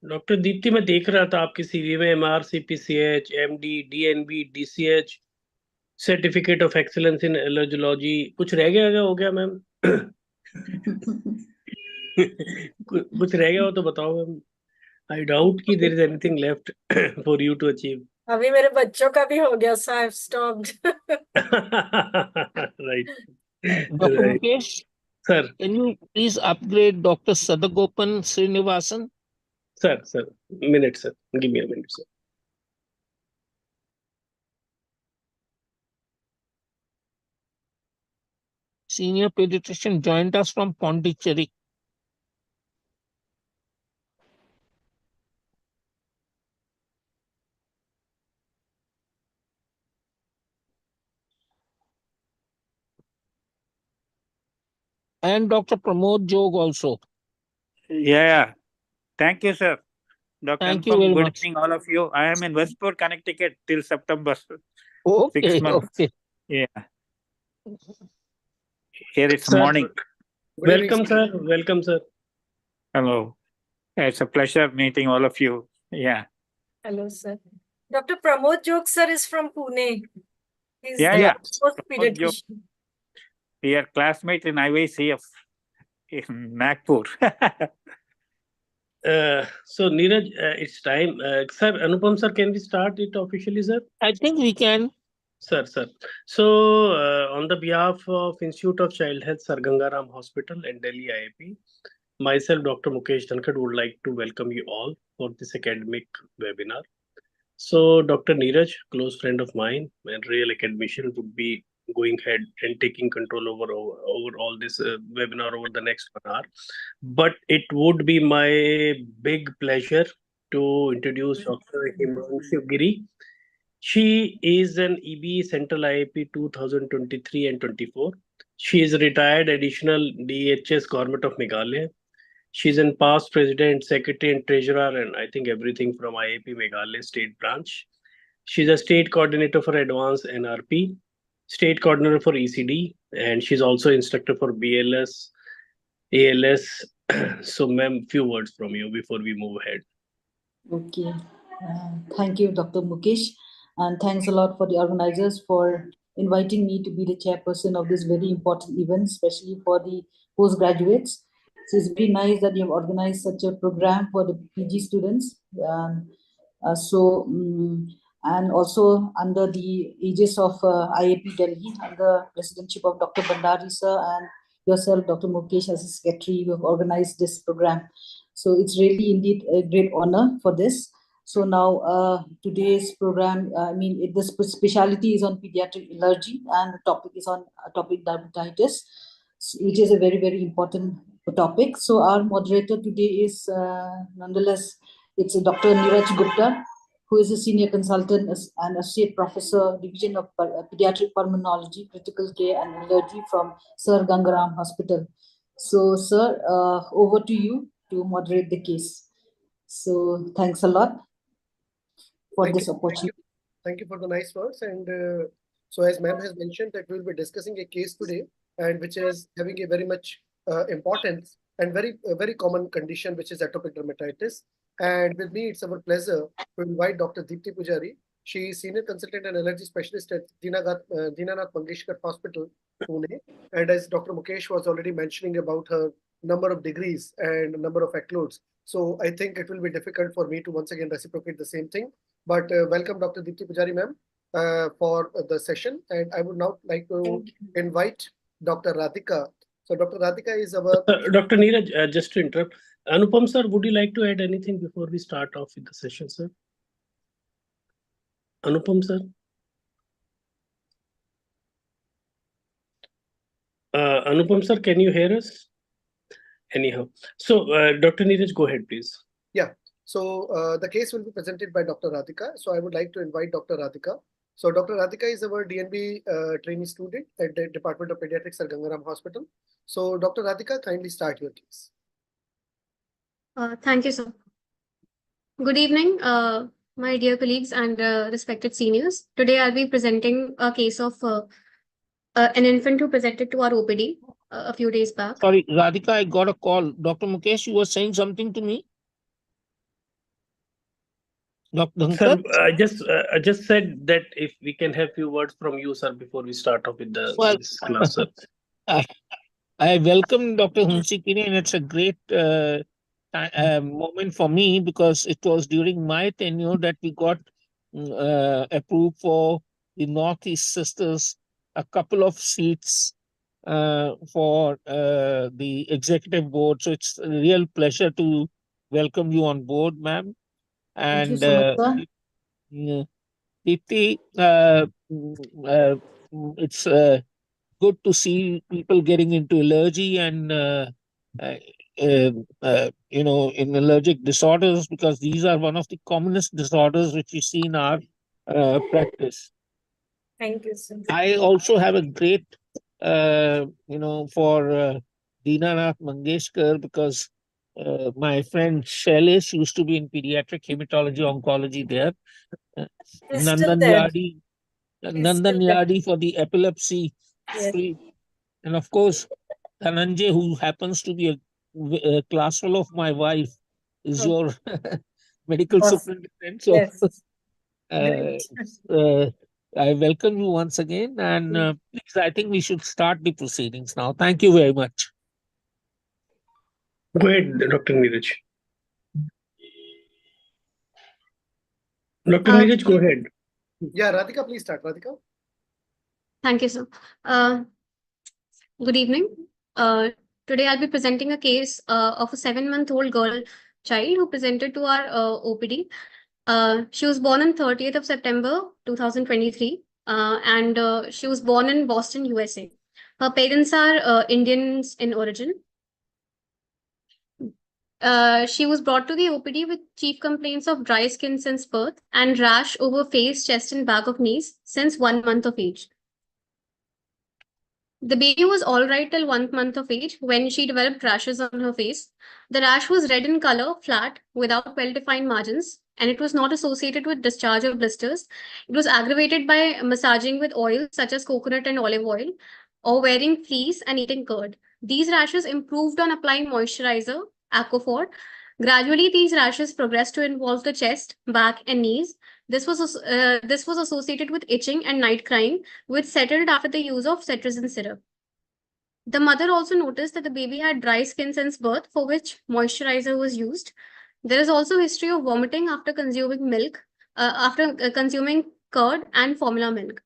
Doctor Deepti, मैं देख रहा था आपकी सीवी में MR, CPCH, MD, DNB, DCH, certificate of excellence in allergology. कुछ रह गया हो गया मैम? कुछ रह गया हो तो बताओ मैम। आई डाउट कि there is anything left for you to achieve. अभी मेरे बच्चों का भी हो गया, so I have stopped. Right. Dr. Right Mukesh, सर। can you please upgrade Dr. Sadagopan Srinivasan? Sir minute sir, give me a minute sir. Senior pediatrician joined us from Pondicherry. And Dr. Pramod Jog also. Yeah. Thank you, sir. Dr. Thank you Anupam, very good much. evening, all of you. I am in Westport, Connecticut till September. 6 Okay, months. okay. Yeah. Here it's Sir, morning. welcome sir. Welcome sir. Hello. It's a pleasure meeting all of you. Yeah. Hello, sir. Dr. Pramod Jog, sir, is from Pune. He's Yeah. post pediatrician. We are classmates in IACF in Nagpur. So Neeraj, it's time. Sir, Anupam sir, can we start it officially, sir? I think we can. Sir. So, on the behalf of Institute of Child Health, Sir Gangaram Hospital and Delhi IAP, myself, Dr. Mukesh Dhankad, would like to welcome you all for this academic webinar. So, Dr. Neeraj, close friend of mine and real academician, would be going ahead and taking control over all this webinar over the next 1 hour. But it would be my big pleasure to introduce Dr. Himanshu Giri. She is an EB Central IAP 2023 and 24. She is a retired additional DHS Government of Meghalaya. She's in past president, secretary, and treasurer, and I think everything from IAP Meghalaya state branch. She's a state coordinator for advanced NRP, state coordinator for ECD, and she's also instructor for BLS, ALS. So, ma'am, few words from you before we move ahead. Okay. Thank you, Dr. Mukesh. And thanks a lot for the organizers for inviting me to be the chairperson of this very important event, especially for the postgraduates. So it's very nice that you have organized such a program for the PG students. And also under the aegis of IAP Delhi, under presidency of Dr. Bandari sir and yourself, Dr. Mukesh, as a secretary, you have organized this program. So it's really indeed a great honor for this. So now today's program, the specialty is on pediatric allergy and the topic is on atopic dermatitis, which is a very, very important topic. So our moderator today is nonetheless, it's Dr. Neeraj Gupta, who is a senior consultant and associate professor, division of pediatric pulmonology, critical care and allergy from Sir Gangaram Hospital. So sir, over to you to moderate the case. So thanks a lot for this opportunity. Thank you for the nice words. And so as ma'am has mentioned that we'll be discussing a case today, and which is having a very much importance and very common condition, which is atopic dermatitis. And with me, it's our pleasure to invite Dr. Deepti Pujari. She is senior consultant and allergy specialist at Dinanath Mangeshkar Hospital, Pune. And as Dr. Mukesh was already mentioning about her number of degrees and number of acclodes, so I think it will be difficult for me to once again reciprocate the same thing. But welcome, Dr. Deepti Pujari, ma'am, for the session. And I would now like to invite Dr. Radhika. So Dr. Radhika is our... Dr. Neeraj, just to interrupt, Anupam sir, would you like to add anything before we start off with the session, sir? Anupam sir? Anupam sir, can you hear us? Anyhow, so Dr. Neeraj, go ahead, please. Yeah, so the case will be presented by Dr. Radhika. So I would like to invite Dr. Radhika. So Dr. Radhika is our DNB trainee student at the Department of Pediatrics at Gangaram Hospital. So Dr. Radhika, kindly start your case. Thank you, sir. Good evening, my dear colleagues and respected seniors. Today I'll be presenting a case of an infant who presented to our OPD a few days back. Sorry, Radhika, I got a call. Dr. Mukesh, you were saying something to me? Dr. Sir, Dhankar? I just said that if we can have few words from you, sir, before we start off with Well, this class, sir. I welcome Dr. Hunsikini, and it's a great moment for me because it was during my tenure that we got approved for the Northeast Sisters a couple of seats for the executive board. So it's a real pleasure to welcome you on board, ma'am. Thank you And so much, sir. yeah, Deepti, it's good to see people getting into allergy and uh, in allergic disorders, because these are one of the commonest disorders which we see in our practice. Thank you, sir. I also have a great for Dinanath Mangeshkar, because my friend Shailesh used to be in pediatric hematology oncology there. Uh, He's still there. He's Nandan still there. Yadi for the epilepsy Yes. street. And of course, Dhananjay, who happens to be a class fellow of my wife, is Oh, your medical awesome. superintendent. So Yes. uh, Great. I welcome you once again. And please, I think we should start the proceedings now. Thank you very much. Go ahead, Dr. Neeraj. Dr. Neeraj, go ahead. Yeah, Radhika, please start. Radhika. Thank you, sir. Good evening. Today I'll be presenting a case of a 7-month-old girl child who presented to our OPD. She was born on 30th of September 2023, and she was born in Boston, USA. Her parents are Indians in origin. She was brought to the OPD with chief complaints of dry skin since birth and rash over face, chest, and back of knees since 1 month of age. The baby was all right till 1 month of age when she developed rashes on her face. The rash was red in color, flat, without well-defined margins, and it was not associated with discharge or blisters. It was aggravated by massaging with oils such as coconut and olive oil, or wearing fleece and eating curd. These rashes improved on applying moisturizer, Aquaphor. Gradually, these rashes progressed to involve the chest, back, and knees. This was associated with itching and night crying, which settled after the use of cetirizine syrup. The mother also noticed that the baby had dry skin since birth, for which moisturizer was used. There is also history of vomiting after consuming milk, after consuming curd and formula milk.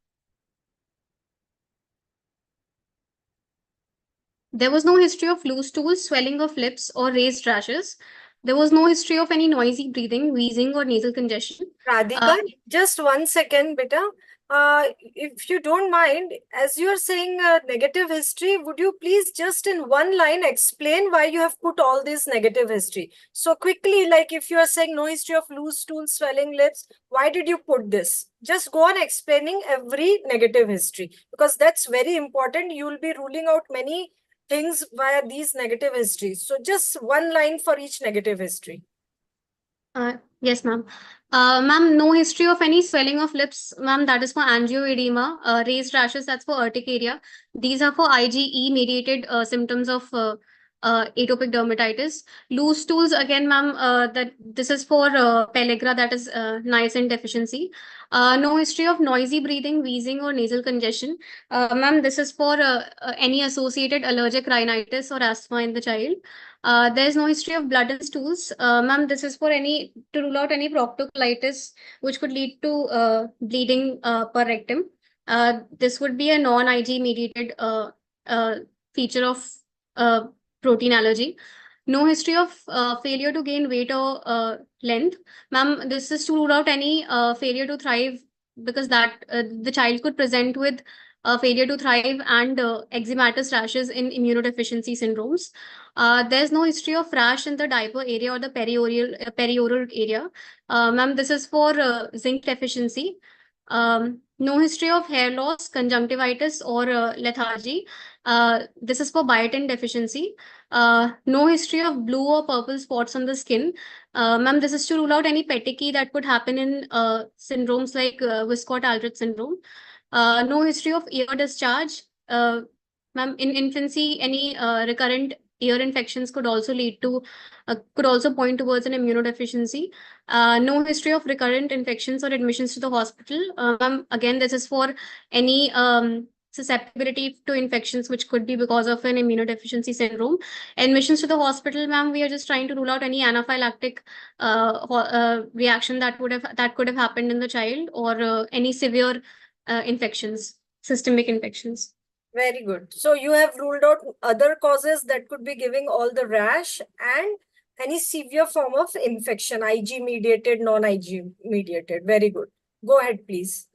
There was no history of loose stools, swelling of lips, or raised rashes. There was no history of any noisy breathing, wheezing, or nasal congestion. Radhika, just 1 second, beta. If you don't mind, as you are saying negative history, would you please just in one line explain why you have put all this negative history? So quickly, like if you are saying no history of loose stool, swelling lips, why did you put this? Just go on explaining every negative history, because that's very important. You will be ruling out many things via these negative histories. So just one line for each negative history. Yes, ma'am. Ma'am, no history of any swelling of lips, ma'am. That is for angioedema. Raised rashes, that's for urticaria. These are for IgE-mediated symptoms of atopic dermatitis. Loose stools, again, ma'am. That this is for pellagra, that is niacin deficiency. No history of noisy breathing, wheezing, or nasal congestion. Ma'am, this is for any associated allergic rhinitis or asthma in the child. There's no history of blood in stools. Ma'am, this is for to rule out any proctocolitis, which could lead to bleeding per rectum. This would be a non-Ig mediated feature of protein allergy. No history of failure to gain weight or length. Ma'am, this is to rule out any failure to thrive, because that the child could present with failure to thrive and eczematous rashes in immunodeficiency syndromes. There's no history of rash in the diaper area or the perioral area. Ma'am, this is for zinc deficiency. No history of hair loss, conjunctivitis, or lethargy. This is for biotin deficiency. No history of blue or purple spots on the skin. Ma'am, this is to rule out any petechiae that could happen in syndromes like Wiskott-Aldrich syndrome. No history of ear discharge. Ma'am, in infancy, any recurrent ear infections could also could also point towards an immunodeficiency. No history of recurrent infections or admissions to the hospital. Again, this is for any susceptibility to infections, which could be because of an immunodeficiency syndrome. Admissions to the hospital, ma'am, we are just trying to rule out any anaphylactic reaction that could have happened in the child, or any severe infections, systemic infections. Very good. So you have ruled out other causes that could be giving all the rash and any severe form of infection, IG mediated, non-IG mediated. Very good. Go ahead, please.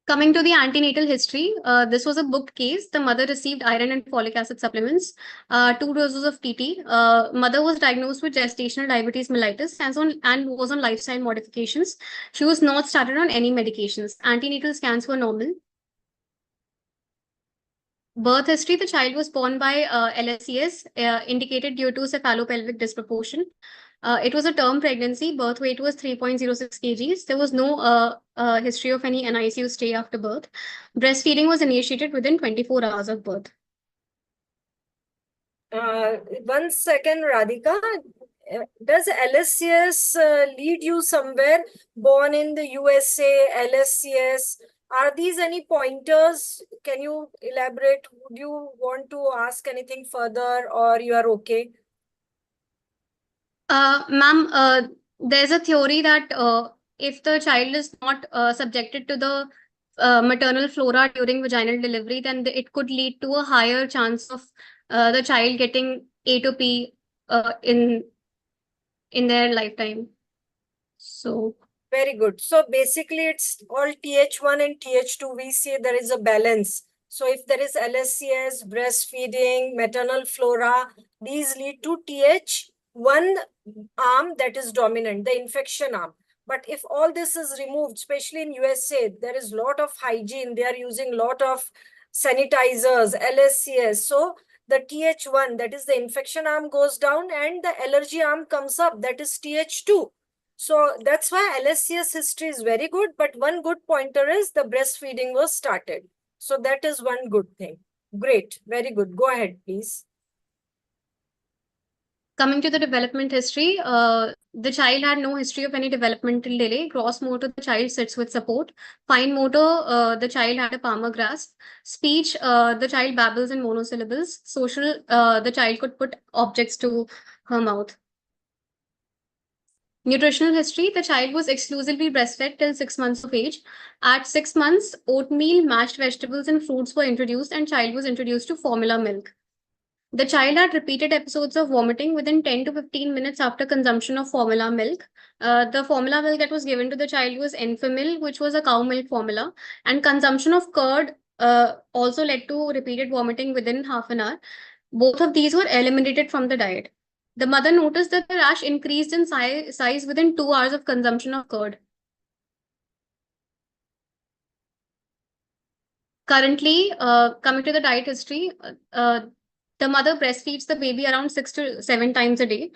Coming to the antenatal history, this was a booked case. The mother received iron and folic acid supplements, 2 doses of TT. Mother was diagnosed with gestational diabetes mellitus and was on lifestyle modifications. She was not started on any medications. Antenatal scans were normal. Birth history, the child was born by LSCS, indicated due to cephalopelvic disproportion. It was a term pregnancy. Birth weight was 3.06 kgs. There was no history of any NICU stay after birth. Breastfeeding was initiated within 24 hours of birth. 1 second, Radhika. Does LSCS lead you somewhere? Born in the USA, LSCS. Are these any pointers? Can you elaborate? Would you want to ask anything further, or you are okay? Ma'am, there's a theory that if the child is not subjected to the maternal flora during vaginal delivery, then it could lead to a higher chance of the child getting atopy in their lifetime. So very good. So basically, it's all TH1 and TH2. We see there is a balance. So if there is LSCS, breastfeeding, maternal flora, these lead to TH1 arm that is dominant, the infection arm. But if all this is removed, especially in USA, there is a lot of hygiene. They are using a lot of sanitizers, LSCS. So the TH1, that is the infection arm, goes down and the allergy arm comes up, that is TH2. So that's why LSCS history is very good. But one good pointer is the breastfeeding was started. So that is one good thing. Great. Very good. Go ahead, please. Coming to the development history, the child had no history of any developmental delay. Gross motor, the child sits with support. Fine motor, the child had a palmar grasp. Speech, the child babbles in monosyllables. Social, the child could put objects to her mouth. Nutritional history, the child was exclusively breastfed till 6 months of age. At 6 months, oatmeal, mashed vegetables, and fruits were introduced, and child was introduced to formula milk. The child had repeated episodes of vomiting within 10 to 15 minutes after consumption of formula milk. The formula milk that was given to the child was Enfamil, which was a cow milk formula, and consumption of curd also led to repeated vomiting within half an hour. Both of these were eliminated from the diet. The mother noticed that the rash increased in size within 2 hours of consumption of curd. Currently, coming to the diet history, the mother breastfeeds the baby around 6 to 7 times a day.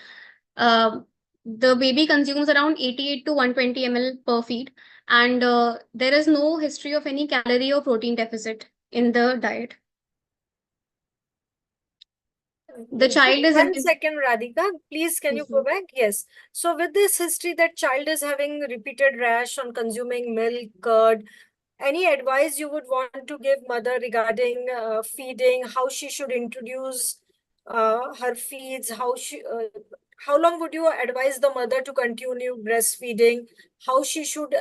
The baby consumes around 88 to 120 ml per feed, and there is no history of any calorie or protein deficit in the diet. The child is 1 second, Radhika. Please, can you go back? Yes. So with this history that child is having repeated rash on consuming milk, curd, any advice you would want to give mother regarding feeding, how she should introduce her feeds, how long would you advise the mother to continue breastfeeding, how she should,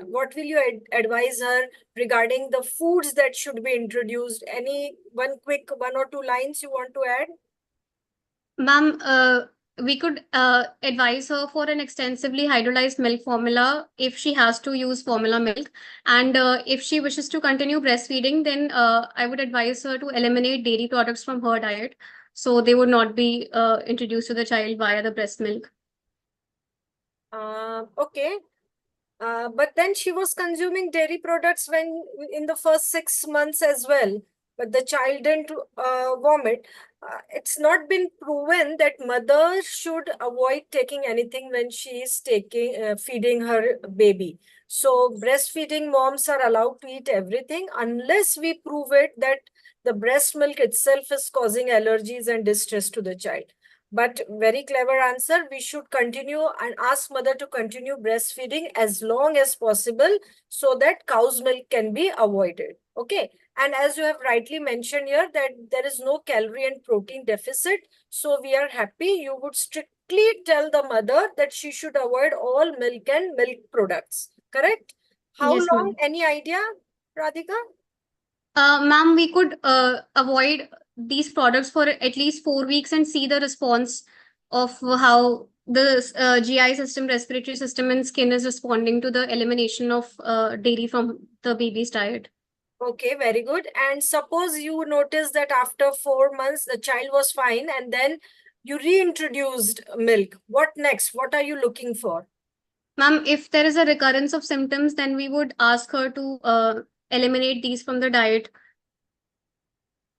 what will you advise her regarding the foods that should be introduced? Any one quick 1 or 2 lines you want to add? Ma'am, we could advise her for an extensively hydrolyzed milk formula if she has to use formula milk. And if she wishes to continue breastfeeding, then I would advise her to eliminate dairy products from her diet, so they would not be introduced to the child via the breast milk. Okay. But then she was consuming dairy products when in the first 6 months as well. but the child didn't vomit, it's not been proven that mother should avoid taking anything when she is feeding her baby. So breastfeeding moms are allowed to eat everything unless we prove it that the breast milk itself is causing allergies and distress to the child. But very clever answer. We should continue and ask mother to continue breastfeeding as long as possible so that cow's milk can be avoided. Okay. And as you have rightly mentioned here that there is no calorie and protein deficit. So we are happy. You would strictly tell the mother that she should avoid all milk and milk products. Correct? How Yes, long? ma'am. Any idea, Radhika? Ma'am, we could avoid these products for at least 4 weeks and see the response of how the GI system, respiratory system, and skin is responding to the elimination of dairy from the baby's diet. Okay, very good. And suppose you notice that after 4 months, the child was fine and then you reintroduced milk. What next? What are you looking for? Ma'am, if there is a recurrence of symptoms, then we would ask her to eliminate these from the diet.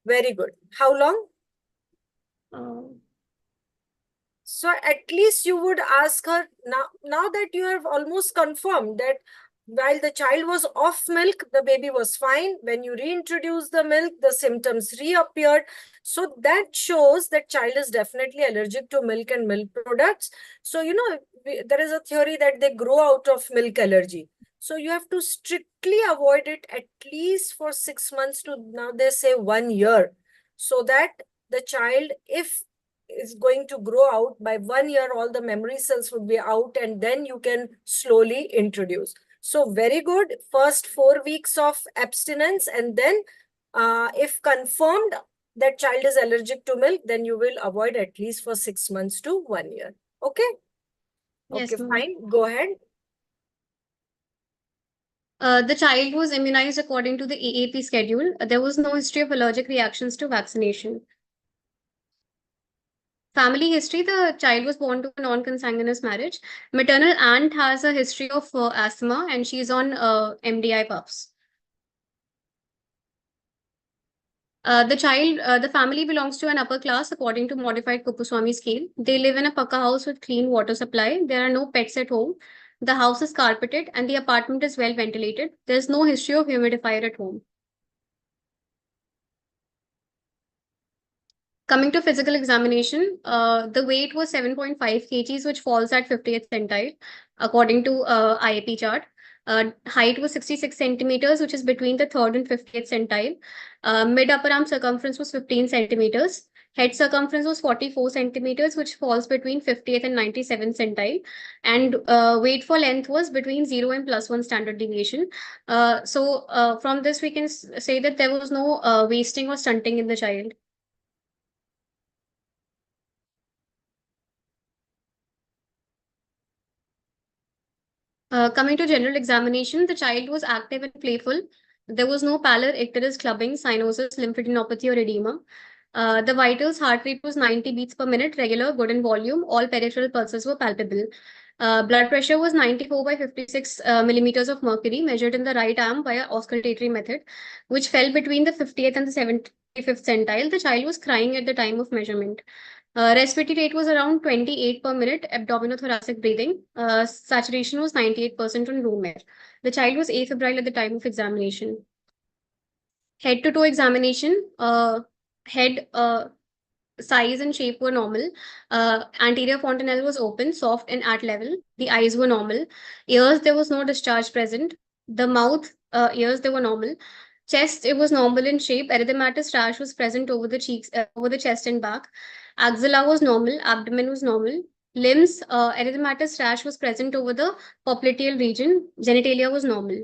Very good. How long? So at least you would ask her now that you have almost confirmed that while the child was off milk, the baby was fine. When you reintroduce the milk, the symptoms reappeared. So that shows that child is definitely allergic to milk and milk products. So, there is a theory that they grow out of milk allergy. So you have to strictly avoid it at least for 6 months to now they say 1 year. So that the child, if is going to grow out by 1 year, all the memory cells would be out and then you can slowly introduce. So very good. First 4 weeks of abstinence and then if confirmed that child is allergic to milk, then you will avoid at least for 6 months to 1 year. Okay? Yes, Okay, ma'am. fine. Go ahead. The child was immunized according to the AAP schedule. There was no history of allergic reactions to vaccination. Family history, the child was born to a non-consanguineous marriage. Maternal aunt has a history of asthma and she's on MDI puffs. The family belongs to an upper class according to modified Kupuswamy scale. They live in a Pakka house with clean water supply. There are no pets at home. The house is carpeted and the apartment is well ventilated. There's no history of humidifier at home. Coming to physical examination, the weight was 7.5 kgs, which falls at 50th centile, according to IAP chart. Height was 66 centimeters, which is between the 3rd and 50th centile. Mid upper arm circumference was 15 centimeters. Head circumference was 44 centimeters, which falls between 50th and 97th centile. And weight for length was between 0 and +1 standard deviation. So from this, we can say that there was no wasting or stunting in the child. Coming to general examination, the child was active and playful. There was no pallor, icterus, clubbing, cyanosis, lymphadenopathy, or edema. The vitals, heart rate was 90 beats per minute, regular, good in volume. All peripheral pulses were palpable. Blood pressure was 94 by 56 millimeters of mercury, measured in the right arm via auscultatory method, which fell between the 50th and the 75th centile. The child was crying at the time of measurement. Respiratory rate was around 28 per minute, abdominothoracic breathing. Saturation was 98% on room air. The child was afebrile at the time of examination. Head to toe examination, head size and shape were normal. Anterior fontanelle was open, soft and at level. The eyes were normal. Ears, there was no discharge present. The mouth, ears, they were normal. Chest, it was normal in shape. Erythematous rash was present over the cheeks, over the chest and back. Axilla was normal. Abdomen was normal. Limbs, erythematous rash was present over the popliteal region. Genitalia was normal.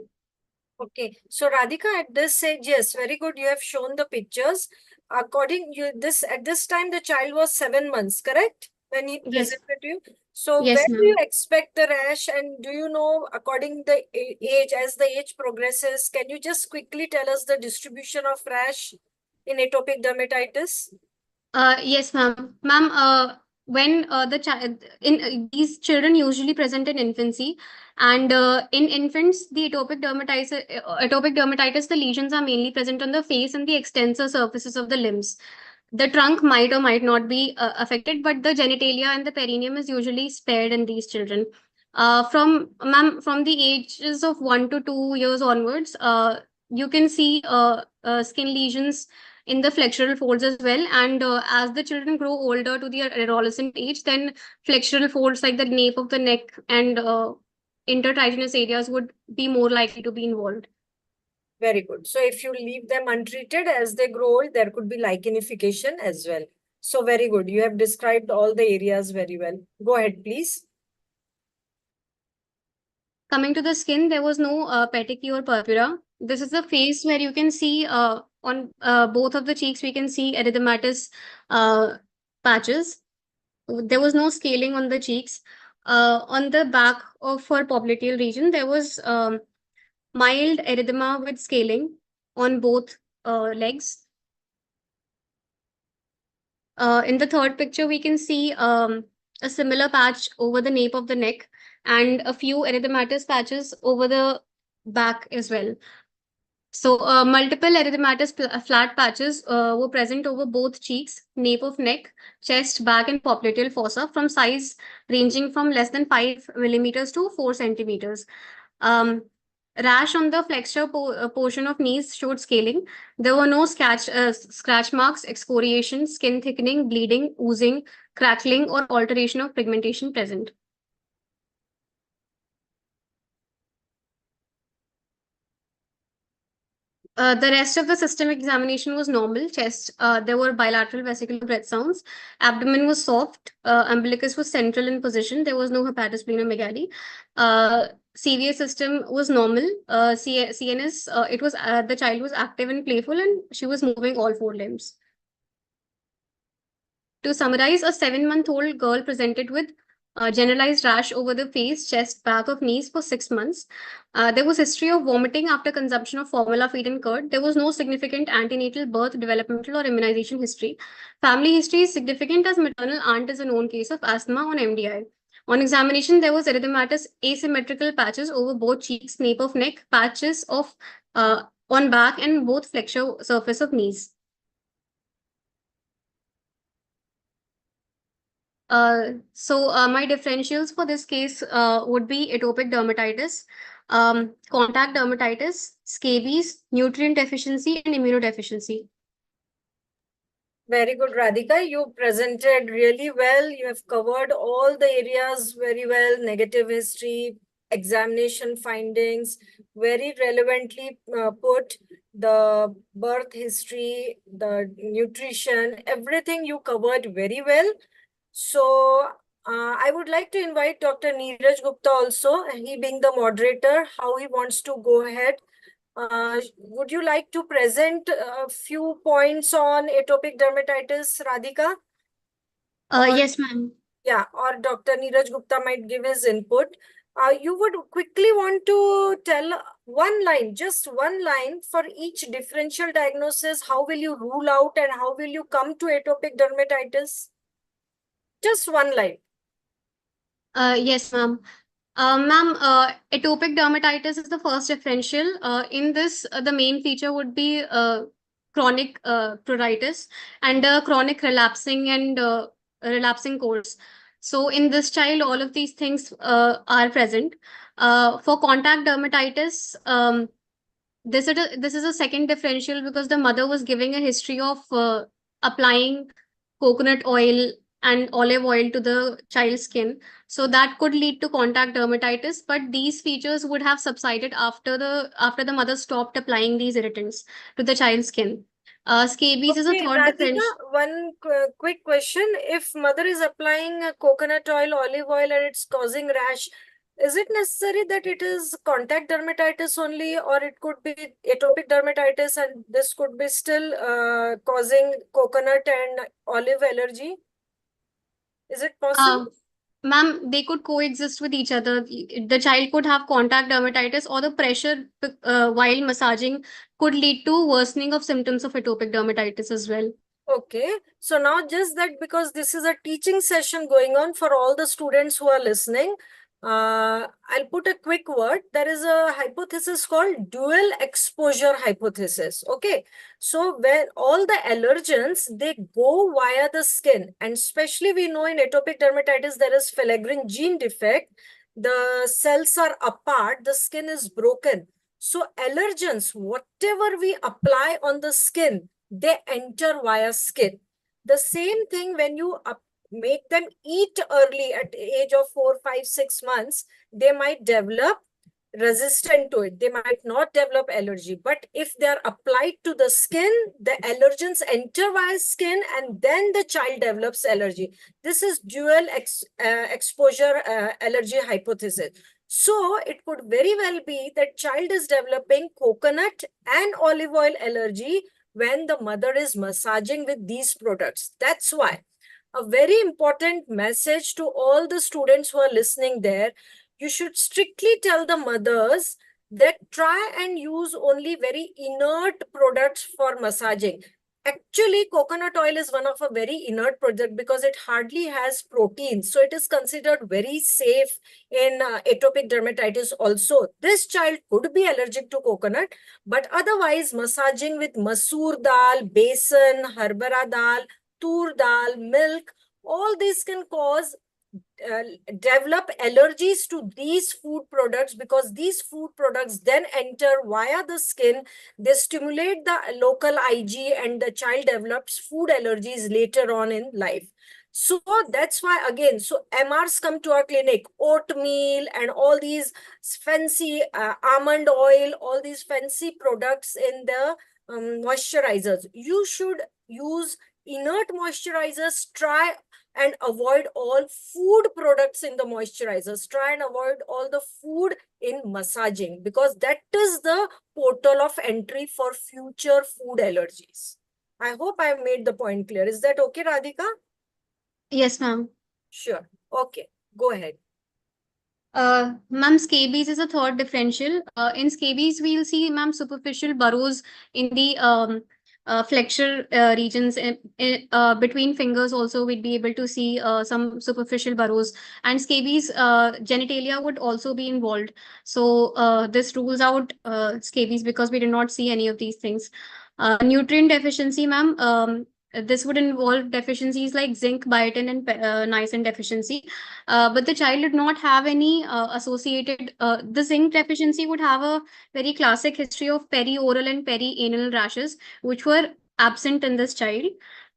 Okay, so Radhika, at this stage, yes, very good. You have shown the pictures. According you this at this time, the child was 7 months, correct? When he Yes. presented to you. So Yes, when do you ma'am. expect the rash, and do you know according the age, as the age progresses, can you just quickly tell us the distribution of rash in atopic dermatitis? Yes, ma'am. Ma'am, when the child in these children usually present in infancy, and in infants the atopic dermatitis, the lesions are mainly present on the face and the extensor surfaces of the limbs. The trunk might or might not be affected, but the genitalia and the perineum is usually spared in these children. From the ages of 1 to 2 years onwards, you can see skin lesions in the flexural folds as well. And as the children grow older to the adolescent age, then flexural folds like the nape of the neck and intertriginous areas would be more likely to be involved. Very good. So if you leave them untreated, as they grow old, there could be lichenification as well. So very good. You have described all the areas very well. Go ahead, please. Coming to the skin, there was no petechiae or purpura. This is the face where you can see on both of the cheeks, we can see erythematous patches. There was no scaling on the cheeks. On the back of her popliteal region, there was mild erythema with scaling on both legs. In the third picture, we can see a similar patch over the nape of the neck and a few erythematous patches over the back as well. So multiple erythematous flat patches were present over both cheeks, nape of neck, chest, back, and popliteal fossa, from size ranging from less than 5 millimeters to 4 centimeters. Rash on the flexure portion of knees showed scaling. There were no scratch marks, excoriation, skin thickening, bleeding, oozing, crackling, or alteration of pigmentation present. The rest of the systemic examination was normal. Chest, there were bilateral vesicular breath sounds. Abdomen was soft. Umbilicus was central in position. There was no hepatosplenomegaly. CVA system was normal. CNS, it was the child was active and playful, and she was moving all 4 limbs. To summarize, a 7-month-old girl presented with generalized rash over the face, chest, back of knees for 6 months. There was history of vomiting after consumption of formula feed and curd. There was no significant antenatal, birth, developmental, or immunization history. Family history is significant as maternal aunt is a known case of asthma on MDI. On examination, there was erythematous asymmetrical patches over both cheeks, nape of neck, patches of on back, and both flexure surface of knees. My differentials for this case would be atopic dermatitis, contact dermatitis, scabies, nutrient deficiency, and immunodeficiency. Very good, Radhika. You presented really well. You have covered all the areas very well. Negative history, examination findings, very relevantly put. The birth history, the nutrition, everything you covered very well. So I would like to invite Dr. Neeraj Gupta also, he being the moderator, how he wants to go ahead. Would you like to present a few points on atopic dermatitis, Radhika? Yes, ma'am. Yeah, or Dr. Neeraj Gupta might give his input. You would quickly want to tell one line, just one line for each differential diagnosis. How will you rule out and how will you come to atopic dermatitis? Just one line. Yes, ma'am. Atopic dermatitis is the first differential. In this, the main feature would be chronic pruritus and chronic relapsing course. So in this child, all of these things are present. For contact dermatitis, this is a second differential because the mother was giving a history of applying coconut oil and olive oil to the child's skin. So that could lead to contact dermatitis, but these features would have subsided after the mother stopped applying these irritants to the child's skin. Scabies is a third Radhika, differential. one quick question. If mother is applying coconut oil, olive oil, and it's causing rash, is it necessary that it is contact dermatitis only, or it could be atopic dermatitis and this could be still causing coconut and olive allergy? Is it possible? Ma'am, they could coexist with each other. The child could have contact dermatitis, or the pressure while massaging could lead to worsening of symptoms of atopic dermatitis as well. Okay, so now just that because this is a teaching session going on for all the students who are listening, I'll put a quick word. There is a hypothesis called dual exposure hypothesis. Okay, so when all the allergens, they go via the skin, and especially we know in atopic dermatitis there is filaggrin gene defect. The cells are apart, the skin is broken. So allergens, whatever we apply on the skin, they enter via skin. The same thing when you make them eat early at the age of 4, 5, 6 months, they might develop resistant to it. They might not develop allergy. But if they are applied to the skin, the allergens enter via skin and then the child develops allergy. This is dual exposure allergy hypothesis. So it could very well be that child is developing coconut and olive oil allergy when the mother is massaging with these products. That's why a very important message to all the students who are listening there, you should strictly tell the mothers that try and use only very inert products for massaging. Actually, coconut oil is one of a very inert product because it hardly has protein. So it is considered very safe in atopic dermatitis also. This child could be allergic to coconut, but otherwise massaging with masoor dal, besan, harbara dal, tur dal, milk, all these can cause develop allergies to these food products because these food products then enter via the skin. They stimulate the local IG and the child develops food allergies later on in life. So that's why again, so MRs come to our clinic, oatmeal and all these fancy almond oil, all these fancy products in the moisturizers. You should use inert moisturizers. Try and avoid all food products in the moisturizers. Try and avoid all the food in massaging because that is the portal of entry for future food allergies. I hope I've made the point clear. Is that okay, Radhika? Yes, ma'am. Sure. Okay, go ahead. Ma'am, scabies is a third differential. In scabies, we'll see, ma'am, superficial burrows in the flexure regions. Between fingers also, we'd be able to see some superficial burrows. And scabies, genitalia would also be involved. So this rules out scabies because we did not see any of these things. Nutrient deficiency, ma'am. This would involve deficiencies like zinc, biotin, and niacin deficiency. But the child did not have any associated. The zinc deficiency would have a very classic history of perioral and perianal rashes, which were absent in this child.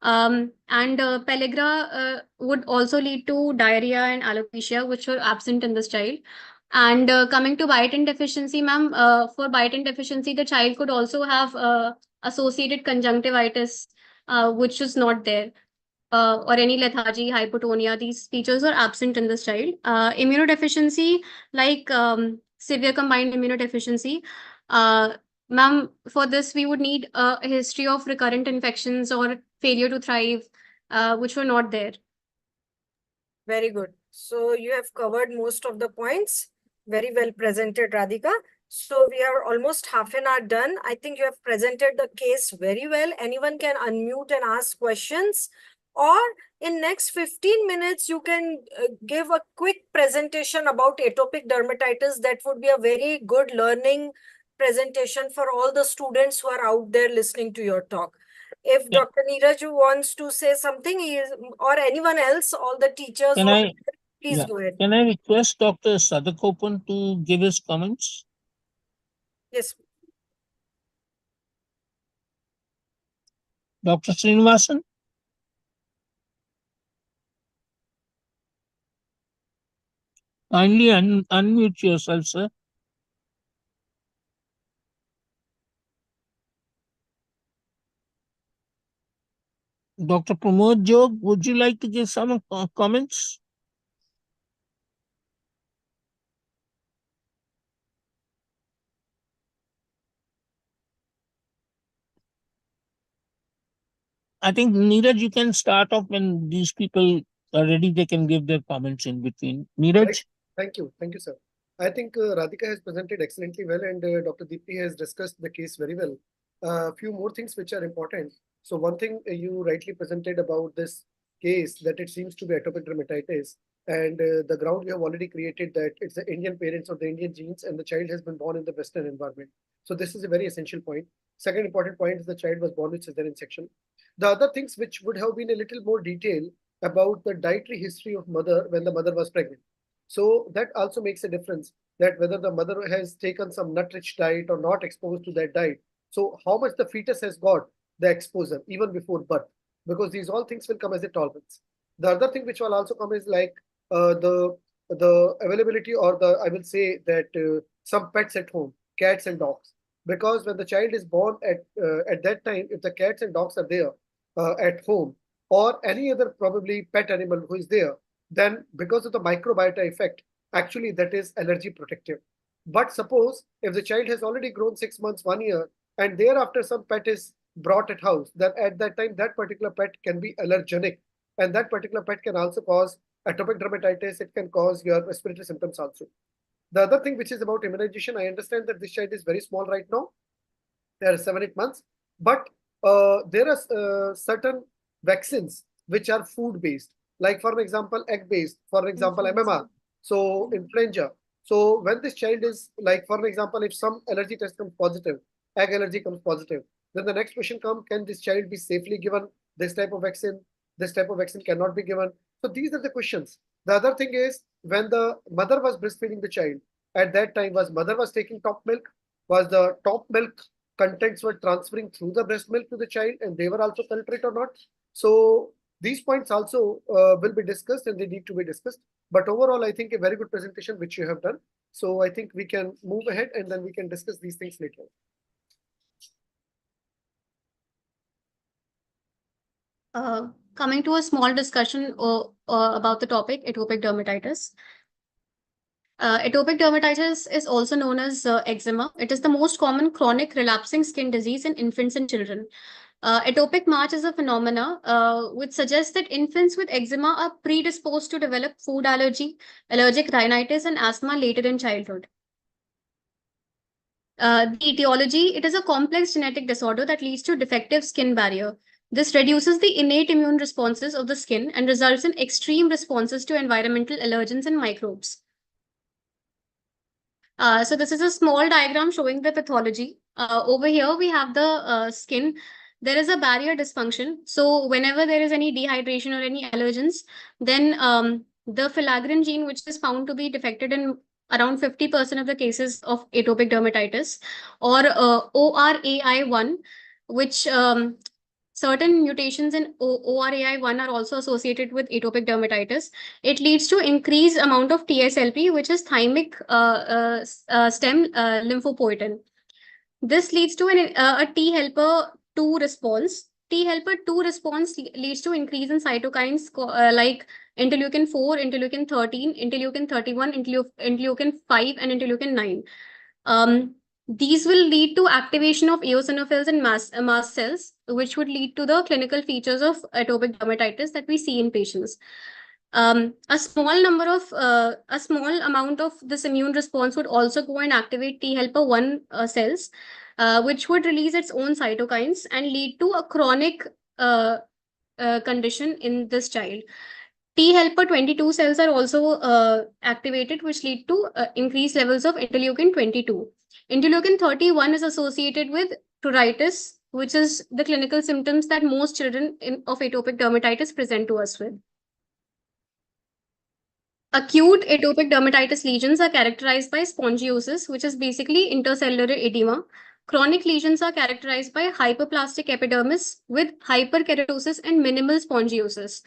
And pellagra would also lead to diarrhea and alopecia, which were absent in this child. And coming to biotin deficiency, ma'am, for biotin deficiency, the child could also have associated conjunctivitis, which is not there, or any lethargy, hypotonia. These features are absent in this child. Immunodeficiency, like severe combined immunodeficiency. Ma'am, for this, we would need a history of recurrent infections or failure to thrive, which were not there. Very good. So you have covered most of the points. Very well presented, Radhika. So we are almost half an hour done. I think you have presented the case very well. Anyone can unmute and ask questions. Or in next 15 minutes, you can give a quick presentation about atopic dermatitis. That would be a very good learning presentation for all the students who are out there listening to your talk. If Yeah. Dr. Neeraj wants to say something, or anyone else, all the teachers, Can I, please yeah, go ahead. can I request Dr. Sadakopan to give his comments? Yes. Dr. Srinivasan? Kindly unmute yourself, sir. Dr. Pramod Jog, would you like to give some comments? I think, Neeraj, you can start off when these people are ready. They can give their comments in between. Neeraj? Right. Thank you, sir. I think Radhika has presented excellently well, and Dr. Deepti has discussed the case very well. A few more things which are important. So one thing you rightly presented about this case, that it seems to be atopic dermatitis, and the ground you have already created that it's the Indian parents or the Indian genes, and the child has been born in the Western environment. So this is a very essential point. Second important point is the child was born with cesarean section. The other things which would have been a little more detail about the dietary history of mother when the mother was pregnant. So that also makes a difference, that whether the mother has taken some nut-rich diet or not exposed to that diet. So how much the fetus has got the exposure even before birth, because these all things will come as a tolerance. The other thing which will also come is like the availability, or the, I will say that some pets at home, cats and dogs, because when the child is born at that time, if the cats and dogs are there at home, or any other probably pet animal who is there, then because of the microbiota effect, actually that is allergy protective. But suppose if the child has already grown 6 months, 1 year, and thereafter some pet is brought at house, then at that time that particular pet can be allergenic, and that particular pet can also cause atopic dermatitis. It can cause your respiratory symptoms also. The other thing which is about immunization, I understand that this child is very small right now. They are 7-8 months, but there are certain vaccines which are food based, like for example egg based, for example MMR, so influenza. So when this child is, like for example, if some allergy test comes positive, egg allergy comes positive, then the next question comes, can this child be safely given this type of vaccine? This type of vaccine cannot be given. So these are the questions. The other thing is, when the mother was breastfeeding the child, at that time, was mother was taking top milk? Was the top milk contents were transferring through the breast milk to the child, and they were also culprit or not? So these points also will be discussed, and they need to be discussed. But overall, I think a very good presentation which you have done. So I think we can move ahead, and then we can discuss these things later. Coming to a small discussion about the topic, atopic dermatitis. Atopic dermatitis is also known as eczema. It is the most common chronic relapsing skin disease in infants and children. Atopic march is a phenomena which suggests that infants with eczema are predisposed to develop food allergy, allergic rhinitis, and asthma later in childhood. The etiology, it is a complex genetic disorder that leads to defective skin barrier. This reduces the innate immune responses of the skin and results in extreme responses to environmental allergens and microbes. So this is a small diagram showing the pathology. Over here, we have the skin. There is a barrier dysfunction. So whenever there is any dehydration or any allergens, then the filaggrin gene, which is found to be defected in around 50% of the cases of atopic dermatitis, or ORAI1, which certain mutations in ORAI1 are also associated with atopic dermatitis. It leads to increased amount of TSLP, which is thymic stem lymphopoietin. This leads to a T helper 2 response. T helper 2 response leads to increase in cytokines like interleukin 4, interleukin 13, interleukin 31, interleukin 5, and interleukin 9. These will lead to activation of eosinophils and mast cells, which would lead to the clinical features of atopic dermatitis that we see in patients. A small amount of this immune response would also go and activate T helper 1 cells, which would release its own cytokines and lead to a chronic condition in this child. T helper 22 cells are also activated, which lead to increased levels of interleukin 22. Interleukin 31 is associated with pruritus, which is the clinical symptoms that most children of atopic dermatitis present to us with. Acute atopic dermatitis lesions are characterized by spongiosis, which is basically intercellular edema. Chronic lesions are characterized by hyperplastic epidermis with hyperkeratosis and minimal spongiosis.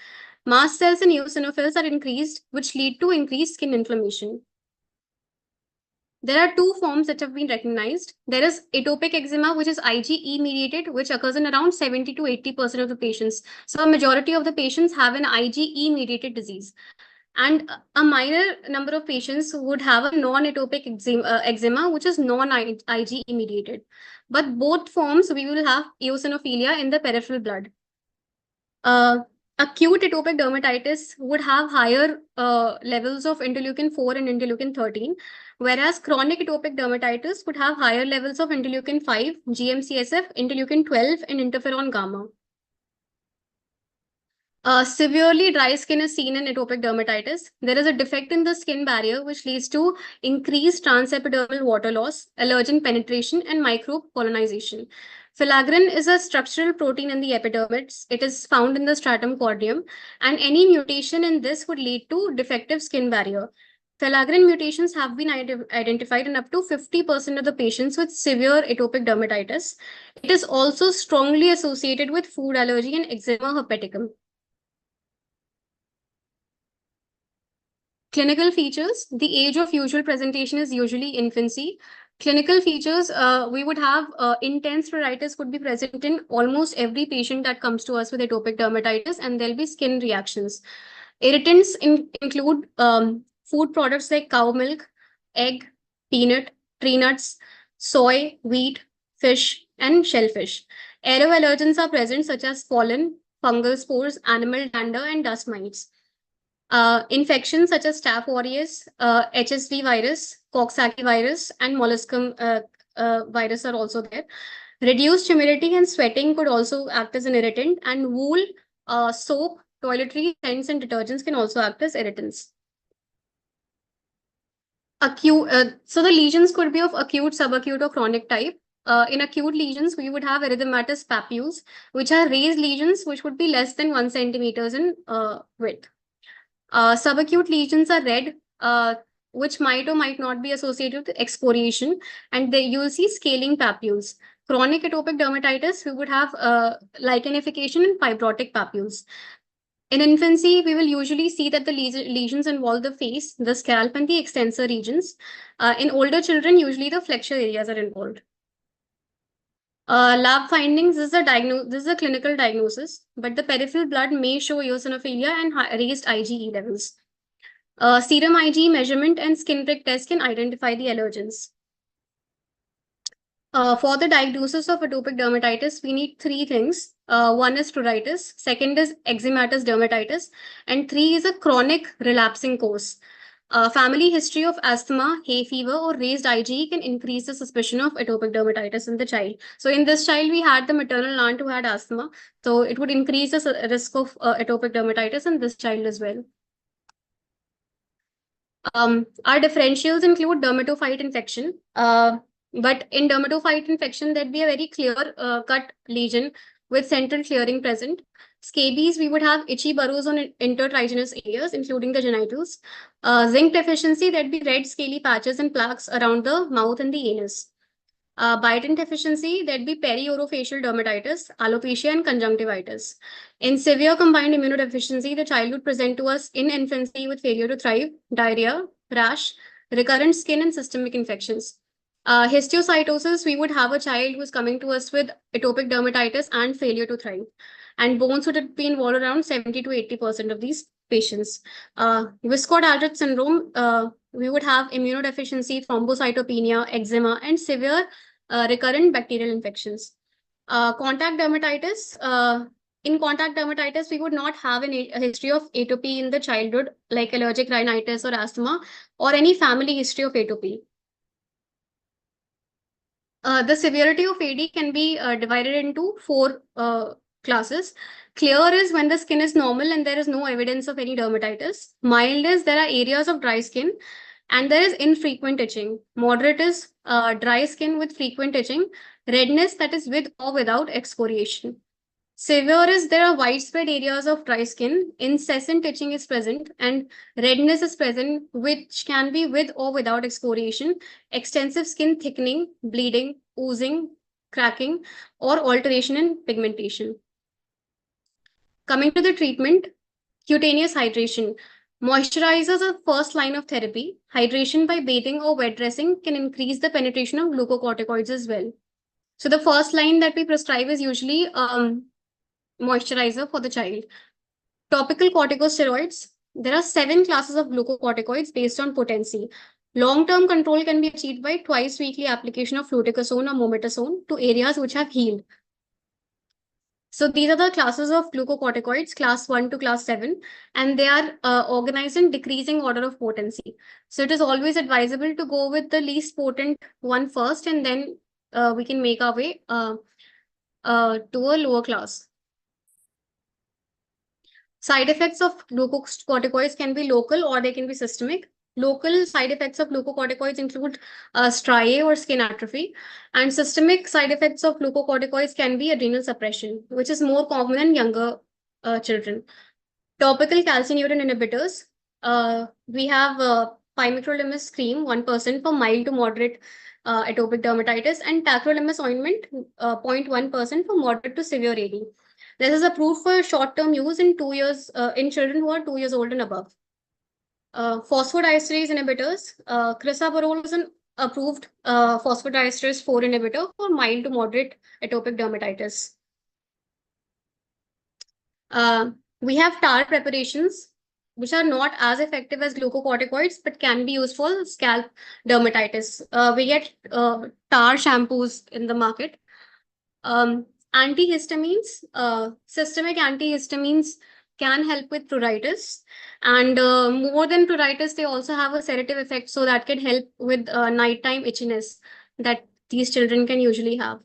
Mast cells and eosinophils are increased, which lead to increased skin inflammation. There are two forms that have been recognized. There is atopic eczema, which is IgE mediated, which occurs in around 70 to 80% of the patients. So a majority of the patients have an IgE mediated disease. And a minor number of patients would have a non-atopic eczema, which is non-IgE mediated. But both forms, we will have eosinophilia in the peripheral blood. Acute atopic dermatitis would have higher levels of interleukin 4 and interleukin 13, whereas chronic atopic dermatitis would have higher levels of interleukin 5, GM-CSF, interleukin 12, and interferon gamma. Severely dry skin is seen in atopic dermatitis. There is a defect in the skin barrier, which leads to increased transepidermal water loss, allergen penetration, and microbe colonization. Filaggrin is a structural protein in the epidermis. It is found in the stratum corneum, and any mutation in this would lead to defective skin barrier. Filaggrin mutations have been identified in up to 50% of the patients with severe atopic dermatitis. It is also strongly associated with food allergy and eczema herpeticum. Clinical features, the age of usual presentation is usually infancy. Clinical features, we would have intense pruritus would be present in almost every patient that comes to us with atopic dermatitis, and there'll be skin reactions. Irritants include food products like cow milk, egg, peanut, tree nuts, soy, wheat, fish, and shellfish. Aeroallergens are present such as pollen, fungal spores, animal dander, and dust mites. Infections such as Staph aureus, HSV virus, Coxsackie virus, and molluscum virus are also there. Reduced humidity and sweating could also act as an irritant, and wool, soap, toiletry scents, and detergents can also act as irritants. So the lesions could be of acute, subacute, or chronic type. In acute lesions, we would have erythematous papules, which are raised lesions which would be less than 1 centimeters in width. Subacute lesions are red, which might or might not be associated with excoriation, and you will see scaling papules. Chronic atopic dermatitis, we would have lichenification and fibrotic papules. In infancy, we will usually see that the lesions involve the face, the scalp, and the extensor regions. In older children, usually the flexure areas are involved. Lab findings, this is a clinical diagnosis, but the peripheral blood may show eosinophilia and raised IgE levels. Serum IgE measurement and skin prick test can identify the allergens. For the diagnosis of atopic dermatitis, we need 3 things. One is pruritus, second is eczematous dermatitis, and 3 is a chronic relapsing course. Family history of asthma, hay fever, or raised IgE can increase the suspicion of atopic dermatitis in the child. So in this child, we had the maternal aunt who had asthma. So it would increase the risk of atopic dermatitis in this child as well. Our differentials include dermatophyte infection. But in dermatophyte infection, there'd be a very clear cut lesion with central clearing present. Scabies, we would have itchy burrows on intertriginous areas, including the genitals. Zinc deficiency, there'd be red scaly patches and plaques around the mouth and the anus. Biotin deficiency, there'd be periorofacial dermatitis, alopecia, and conjunctivitis. In severe combined immunodeficiency, the child would present to us in infancy with failure to thrive, diarrhea, rash, recurrent skin, and systemic infections. Histiocytosis, we would have a child who's coming to us with atopic dermatitis and failure to thrive. And bones would be involved around 70 to 80% of these patients. Viscod-Aldrich syndrome, we would have immunodeficiency, thrombocytopenia, eczema, and severe recurrent bacterial infections. Contact dermatitis, in contact dermatitis, we would not have a history of atopy in the childhood, like allergic rhinitis or asthma, or any family history of atopy. The severity of AD can be divided into 4 classes. Clear is when the skin is normal and there is no evidence of any dermatitis. Mild is there are areas of dry skin and there is infrequent itching. Moderate is dry skin with frequent itching. Redness, that is with or without excoriation. Severe is there are widespread areas of dry skin, incessant itching is present, and redness is present, which can be with or without excoriation, extensive skin thickening, bleeding, oozing, cracking, or alteration in pigmentation. Coming to the treatment, cutaneous hydration. Moisturizers are first line of therapy. Hydration by bathing or wet dressing can increase the penetration of glucocorticoids as well. So the first line that we prescribe is usually moisturizer for the child. Topical corticosteroids. There are 7 classes of glucocorticoids based on potency. Long-term control can be achieved by twice weekly application of fluticasone or mometasone to areas which have healed. So these are the classes of glucocorticoids, class 1 to class 7, and they are organized in decreasing order of potency. So it is always advisable to go with the least potent one first, and then we can make our way to a lower class. Side effects of glucocorticoids can be local or they can be systemic. Local side effects of glucocorticoids include striae or skin atrophy, and systemic side effects of glucocorticoids can be adrenal suppression, which is more common in younger children. Topical calcineurin inhibitors, we have 5-microlimus cream, 1% for mild to moderate atopic dermatitis, and tacrolimus ointment, 0.1% for moderate to severe AD. This is approved for short-term use in 2 years in children who are 2 years old and above. Phosphodiesterase inhibitors, crisaborole is an approved phosphodiesterase 4 inhibitor for mild to moderate atopic dermatitis. We have tar preparations, which are not as effective as glucocorticoids, but can be used for scalp dermatitis. We get tar shampoos in the market. Antihistamines, systemic antihistamines can help with pruritus. And more than pruritus, they also have a sedative effect, so that can help with nighttime itchiness that these children can usually have.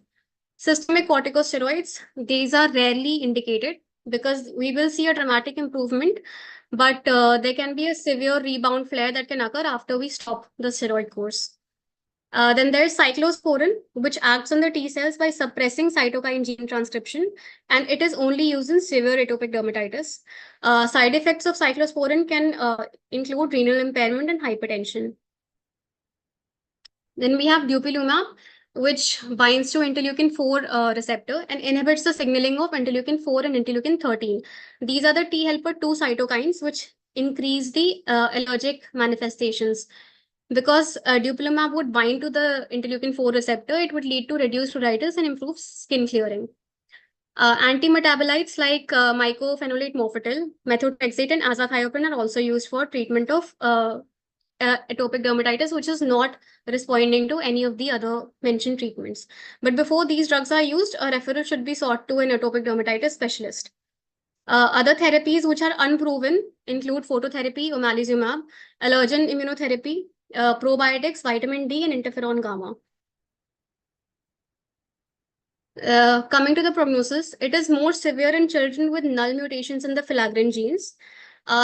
Systemic corticosteroids, these are rarely indicated because we will see a dramatic improvement, but there can be a severe rebound flare that can occur after we stop the steroid course. Then there's cyclosporin, which acts on the T cells by suppressing cytokine gene transcription, and it is only used in severe atopic dermatitis. Side effects of cyclosporin can include renal impairment and hypertension. Then we have dupilumab, which binds to interleukin-4 receptor and inhibits the signaling of interleukin-4 and interleukin-13. These are the T helper 2 cytokines, which increase the allergic manifestations. Because dupilumab would bind to the interleukin-4 receptor, it would lead to reduced pruritus and improved skin clearing. Antimetabolites like mycophenolate mofetil, methotrexate, and azathioprine are also used for treatment of atopic dermatitis, which is not responding to any of the other mentioned treatments. But before these drugs are used, a referral should be sought to an atopic dermatitis specialist. Other therapies which are unproven include phototherapy, omalizumab, allergen immunotherapy, probiotics, vitamin D, and interferon gamma. Coming to the prognosis, it is more severe in children with null mutations in the filaggrin genes.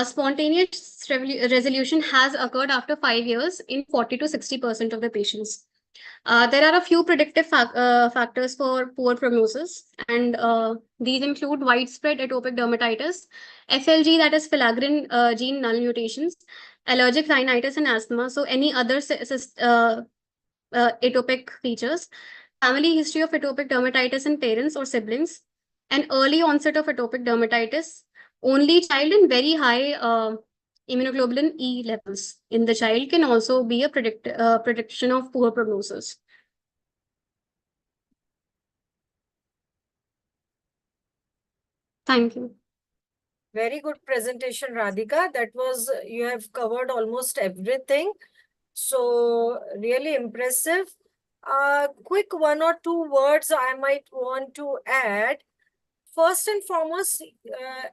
Spontaneous resolution has occurred after 5 years in 40 to 60% of the patients. There are a few predictive factors for poor prognosis, and these include widespread atopic dermatitis, FLG, that is filaggrin gene null mutations, allergic rhinitis and asthma, so any other atopic features, family history of atopic dermatitis in parents or siblings, and early onset of atopic dermatitis, only child and very high immunoglobulin E levels in the child can also be a prediction of poor prognosis. Thank you. Very good presentation, Radhika. That was, you have covered almost everything. So really impressive. Quick 1 or 2 words I might want to add. First and foremost,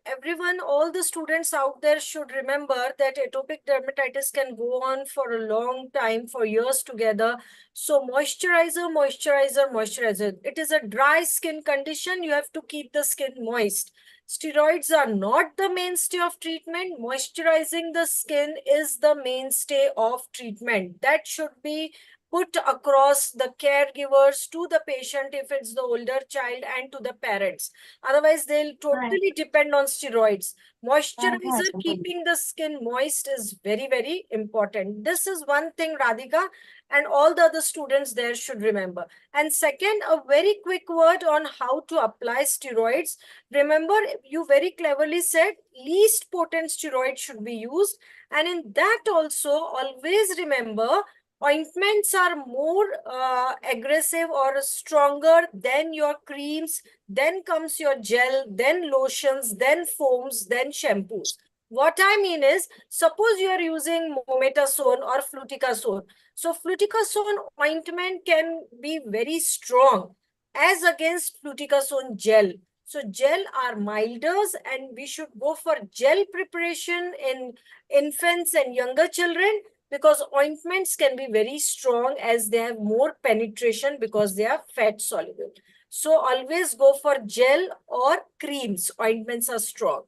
everyone, all the students out there should remember that atopic dermatitis can go on for a long time, for years together. So moisturizer, moisturizer, moisturizer. It is a dry skin condition. You have to keep the skin moist. Steroids are not the mainstay of treatment. Moisturizing the skin is the mainstay of treatment. That should be put across the caregivers to the patient if it's the older child and to the parents. Otherwise, they'll totally depend on steroids. Moisturizer, keeping the skin moist is very, very important. This is one thing, Radhika, and all the other students there should remember. And second, a very quick word on how to apply steroids. Remember, you very cleverly said least potent steroid should be used. And in that also, always remember, ointments are more aggressive or stronger than your creams. Then comes your gel, then lotions, then foams, then shampoos. What I mean is, suppose you are using mometasone or fluticasone. So fluticasone ointment can be very strong as against fluticasone gel. So gel are milders, and we should go for gel preparation in infants and younger children, because ointments can be very strong as they have more penetration because they are fat soluble. So always go for gel or creams. Ointments are strong.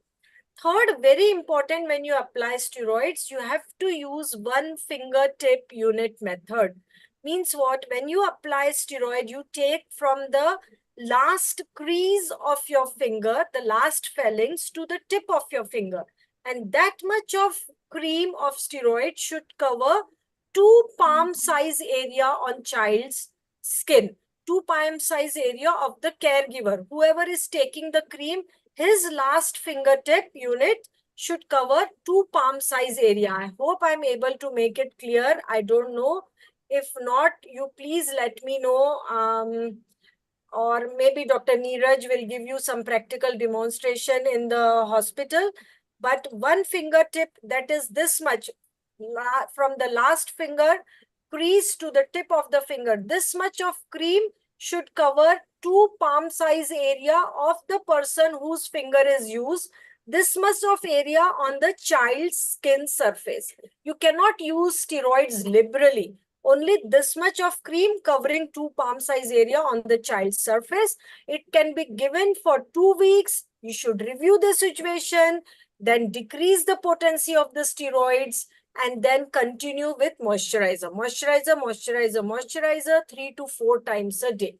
Third, very important, when you apply steroids, you have to use one fingertip unit method. Means what? When you apply steroid, you take from the last crease of your finger, the last phalanx, to the tip of your finger. And that much of cream of steroid should cover 2 palm size area on child's skin. 2 palm size area of the caregiver. Whoever is taking the cream, his last fingertip unit should cover 2 palm size area. I hope I'm able to make it clear. I don't know. If not, you please let me know. Or maybe Dr. Neeraj will give you some practical demonstration in the hospital. But one fingertip, that is this much, from the last finger crease to the tip of the finger, this much of cream should cover 2 palm size area of the person whose finger is used. This much of area on the child's skin surface. You cannot use steroids liberally. Only this much of cream covering 2 palm size area on the child's surface. It can be given for 2 weeks. You should review the situation, then decrease the potency of the steroids, and then continue with moisturizer. Moisturizer 3 to 4 times a day.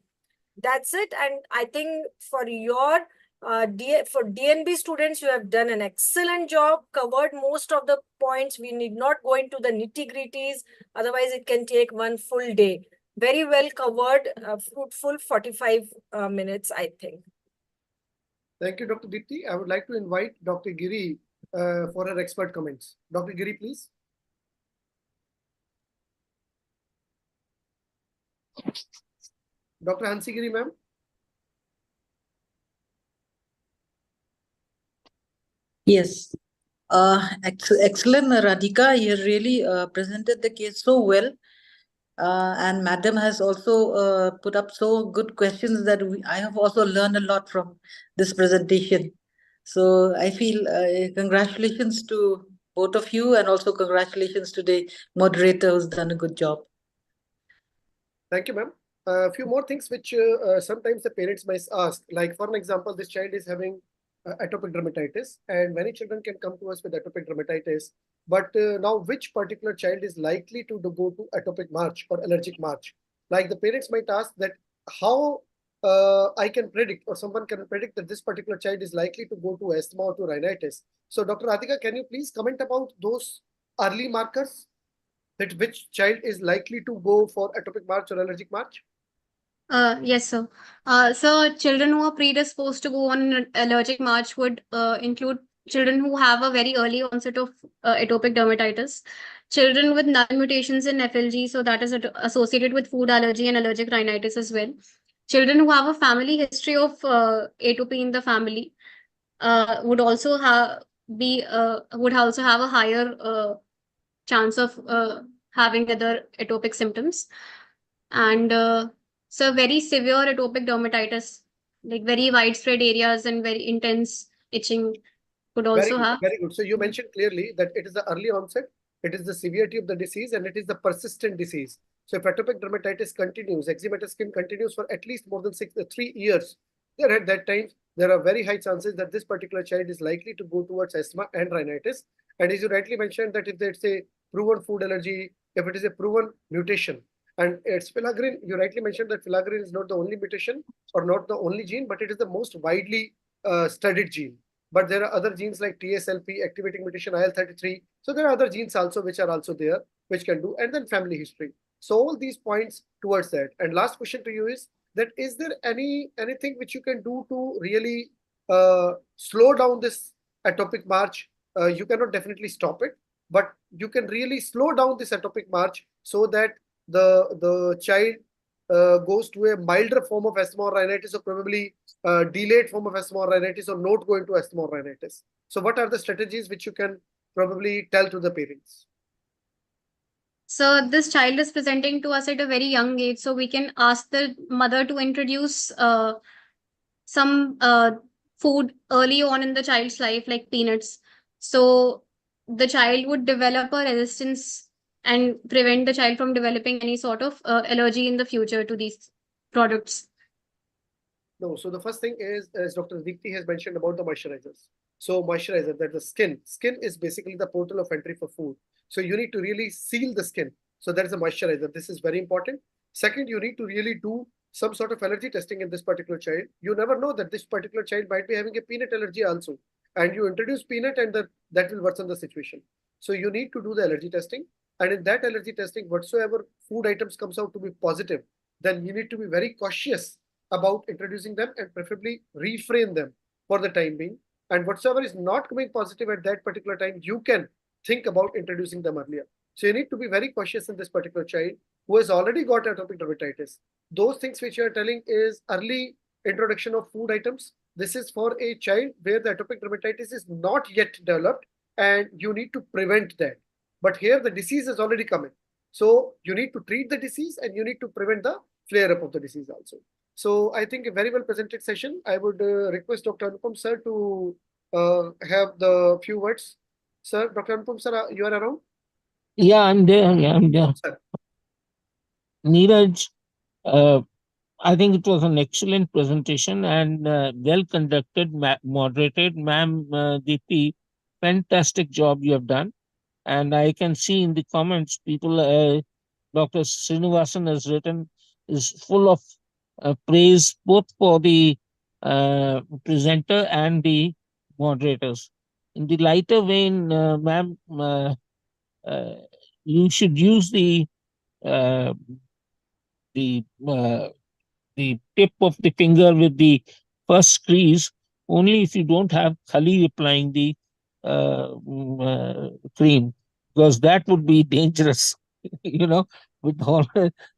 That's it. And I think for your for DNB students, you have done an excellent job, covered most of the points. We need not go into the nitty-gritties. Otherwise, it can take one full day. Very well covered, fruitful 45 minutes, I think. Thank you, Dr. Deepti. I would like to invite Dr. Giri for her expert comments. Dr. Giri, please. Dr. Hansi Giri, ma'am. Yes. Excellent, Radhika. You really presented the case so well. And Madam has also put up so good questions that I have also learned a lot from this presentation. So I feel congratulations to both of you, and also congratulations to the moderator who's done a good job. Thank you, ma'am. A few more things which sometimes the parents might ask, like for an example, this child is having atopic dermatitis, and many children can come to us with atopic dermatitis. But now, which particular child is likely to go to atopic march or allergic march? Like the parents might ask that how I can predict, or someone can predict that this particular child is likely to go to asthma or to rhinitis. So, Dr. Radhika, can you please comment about those early markers? That which child is likely to go for atopic march or allergic march? Yes, sir. So children who are predisposed to go on an allergic march would include children who have a very early onset of atopic dermatitis, children with null mutations in FLG, so that is associated with food allergy and allergic rhinitis as well. Children who have a family history of atopy in the family would also have a higher chance of having other atopic symptoms. And so very severe atopic dermatitis, like very widespread areas and very intense itching could also have. Very good. So you mentioned clearly that it is the early onset, it is the severity of the disease, and it is the persistent disease. So if atopic dermatitis continues, eczematic skin continues for at least more than 3 years, there at that time, there are very high chances that this particular child is likely to go towards asthma and rhinitis. And as you rightly mentioned, that if it's a proven food allergy, if it is a proven mutation, and it's filaggrin, you rightly mentioned that filaggrin is not the only mutation or not the only gene, but it is the most widely studied gene. But there are other genes like TSLP, activating mutation, IL-33. So there are other genes also which are also there, which can do, and then family history. So all these points towards that. And last question to you is that is there anything which you can do to really slow down this atopic march? You cannot definitely stop it, but you can really slow down this atopic march so that the child goes to a milder form of asthma or rhinitis, or probably delayed form of asthma or rhinitis, or not going to asthma or rhinitis. So what are the strategies which you can probably tell to the parents? So this child is presenting to us at a very young age, so we can ask the mother to introduce some food early on in the child's life, like peanuts. So the child would develop a resistance and prevent the child from developing any sort of allergy in the future to these products. No, so the first thing is, as Dr. Deepti has mentioned about the moisturizers. So moisturizer, that the skin is basically the portal of entry for food. So you need to really seal the skin. So that is a moisturizer. This is very important. Second, you need to really do some sort of allergy testing in this particular child. You never know that this particular child might be having a peanut allergy also. And you introduce peanut and that will worsen the situation. So you need to do the allergy testing. And in that allergy testing, whatsoever food items comes out to be positive, then you need to be very cautious about introducing them and preferably refrain them for the time being. And whatsoever is not coming positive at that particular time, you can think about introducing them earlier. So you need to be very cautious in this particular child who has already got atopic dermatitis. Those things which you are telling is early introduction of food items. This is for a child where the atopic dermatitis is not yet developed and you need to prevent that. But here the disease is already coming. So you need to treat the disease and you need to prevent the flare up of the disease also. So I think a very well presented session. I would request Dr. Anupam sir to have the few words. Sir, Dr. Anupam sir, you are around? Yeah, I'm there. Yeah, I'm there. Sir. Neeraj, I think it was an excellent presentation and well conducted, moderated. Ma'am Deepti, fantastic job you have done. And I can see in the comments, people, Dr. Srinivasan has written, is full of praise both for the presenter and the moderators. In the lighter vein, ma'am, uh, you should use uh, the uh, the tip of the finger with the first squeeze only if you don't have Khali applying the cream, because that would be dangerous. You know, with all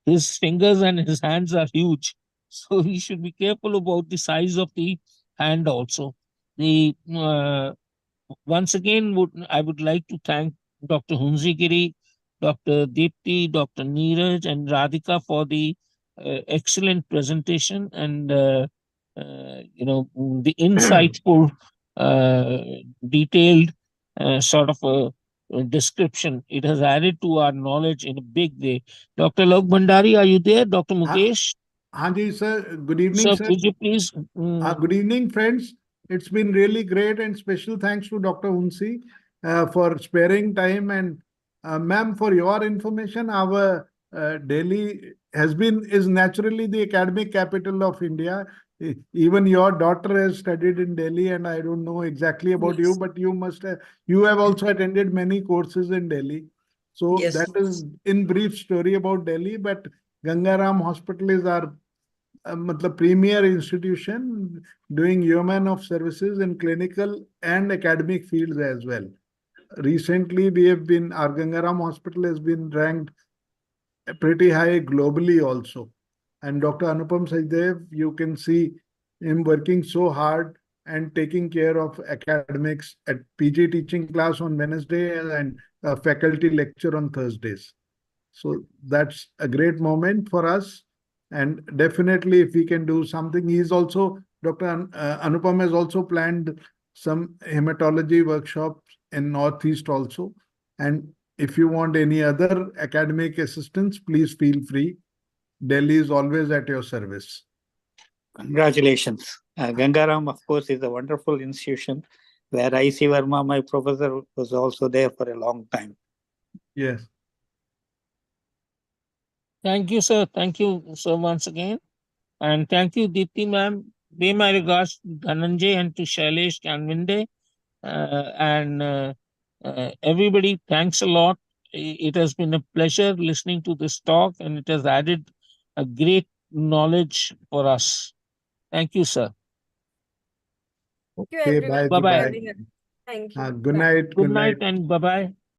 his fingers and his hands are huge, so he should be careful about the size of the hand also. The once again, I would like to thank Dr. Hunzigiri, Dr. Deepti, Dr. Neeraj, and Radhika for the excellent presentation and the insightful, detailed sort of a description. It has added to our knowledge in a big way. Dr. Lok Bhandari, are you there? Dr. Mukesh? Hanji, sir. Good evening, Sir, sir. could you please? Good evening, friends. It's been really great, and special thanks to Dr. Unsi for sparing time. And ma'am, for your information, our Delhi is naturally the academic capital of India. Even your daughter has studied in Delhi, and I don't know exactly about you, but you have also attended many courses in Delhi. So that is in brief story about Delhi. But Gangaram Hospital is our premier institution doing yeoman of services in clinical and academic fields as well. Recently, our Gangaram Hospital has been ranked pretty high globally also. And Dr. Anupam Sachdev, you can see him working so hard and taking care of academics at PG teaching class on Wednesday and a faculty lecture on Thursdays. So that's a great moment for us. And definitely, if we can do something, Dr. Anupam has also planned some hematology workshops in Northeast also. And if you want any other academic assistance, please feel free. Delhi is always at your service. Congratulations. Gangaram, of course, is a wonderful institution where I.C. Verma, my professor, was also there for a long time. Yes. Thank you, sir. Thank you so once again. And thank you, Deepti ma'am. Pay my regards to Dhananjay and to Shailesh Kanvinde. Everybody, thanks a lot. It has been a pleasure listening to this talk, and it has added a great knowledge for us. Thank you, sir. Thank you, Okay, everyone. bye. Bye-bye. Thank you. Good night. Good night and bye-bye.